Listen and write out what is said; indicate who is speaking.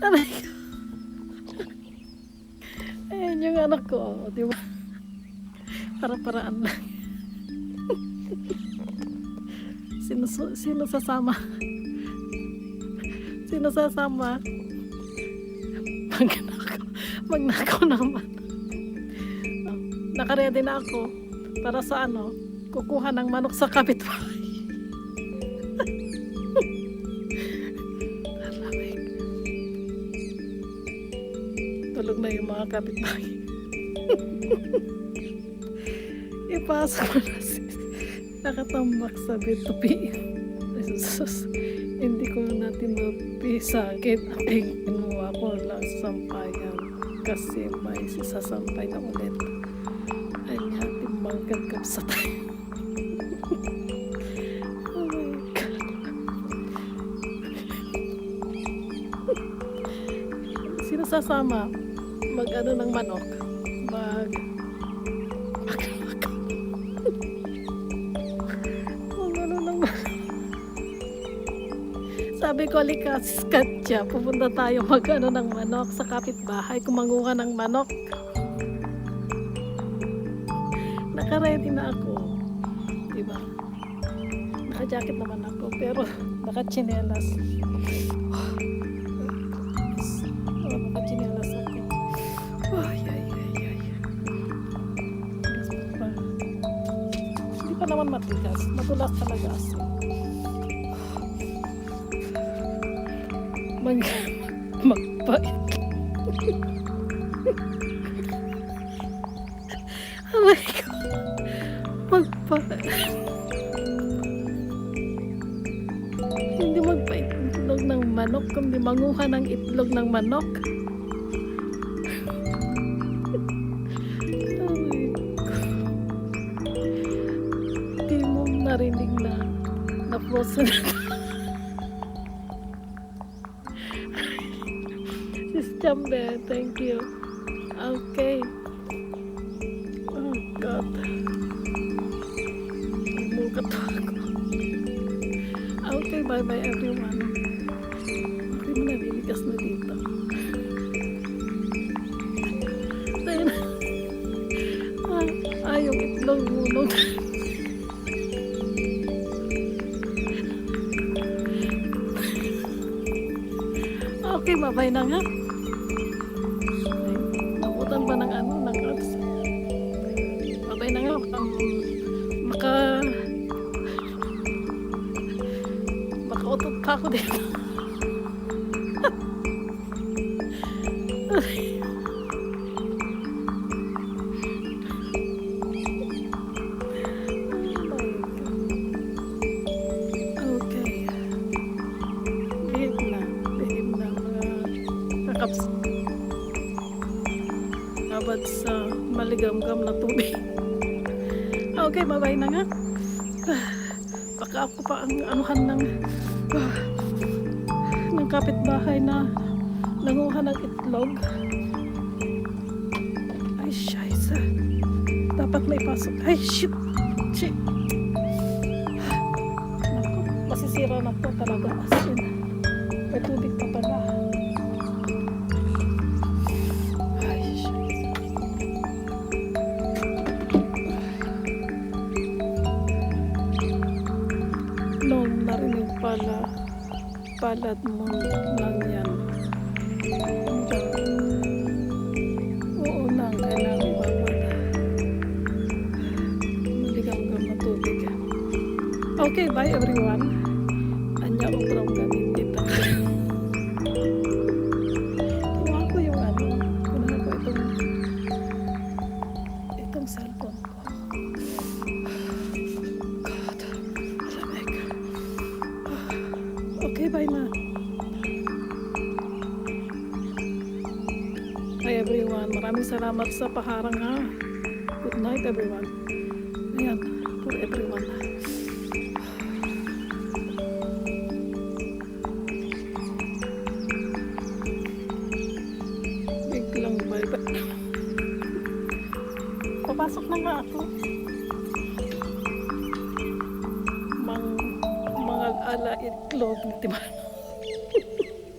Speaker 1: Aray ko. Ayan yung anak ko, di ba? Para-paraan lang. Sino sasama? Sino sasama? Magnakaw naman. Nakaredy na ako para sa ano, kukuha ng manok sa kapitbahay. Tulog na yung mga kapitbahay. Ipasok mo na nakatambak sa bitupi. Hindi ko na tinupi sakit. Ang kinuha ko lang sampayan kasi may sasampay na ulit. Anya, timbang gagab sa tayo. Oh my God. Sino sasama? Mag-ano ng manok? Sabi ko, likas Katya, pupunta tayo mag-ano ng manok sa kapitbahay, kumanguha ng manok. Naka-ready na ako. Diba? Naka-jacket naman ako, pero naka-chinelas. Naka-chinelas ako. Hindi pa naman matigas. Matulas talaga asin. Magpait. Oh my God. Magpait. Hindi magpait itlog ng manok, kundi manguha ng itlog ng manok. Oh my God. Hindi mo narinig na frozen. Jambe, thank you. Okay. Oh God. Imukat ako. Okay, bye-bye everyone. Okay mo na, niligas na dito. Yung itlog munod. Okay, bye-bye na nga. Ba ng ano, ng ads. Babay na nga, makautot pa ako dito. Okay. Behave na mga kakaps. Abad sa maligam-gam na tubig. Okay, bye-bye na nga. Baka ako pa ang anuhan ng kapitbahay na nanguha ng itlog. Ay, scheisse. Dapat may pasok. Ay, shit. Shit. Naku, masisira na to talaga. Asin. May tubig pa pala. Nung narinig pala palad mo lang yan. Oo nang kailangan babad. Maligang-gam na tubig. Okay, bye everyone. Anya ko parang gamit dito. Kinuha ko yung ano. Kinuha ko itong cellphone ko. Okay, bye na. Hi everyone. Maraming salamat sa paharang ha. Good night everyone. Ayan, for everyone. Biglang bye-bye. Papasok na nga ako. Mga ala itlog, diba?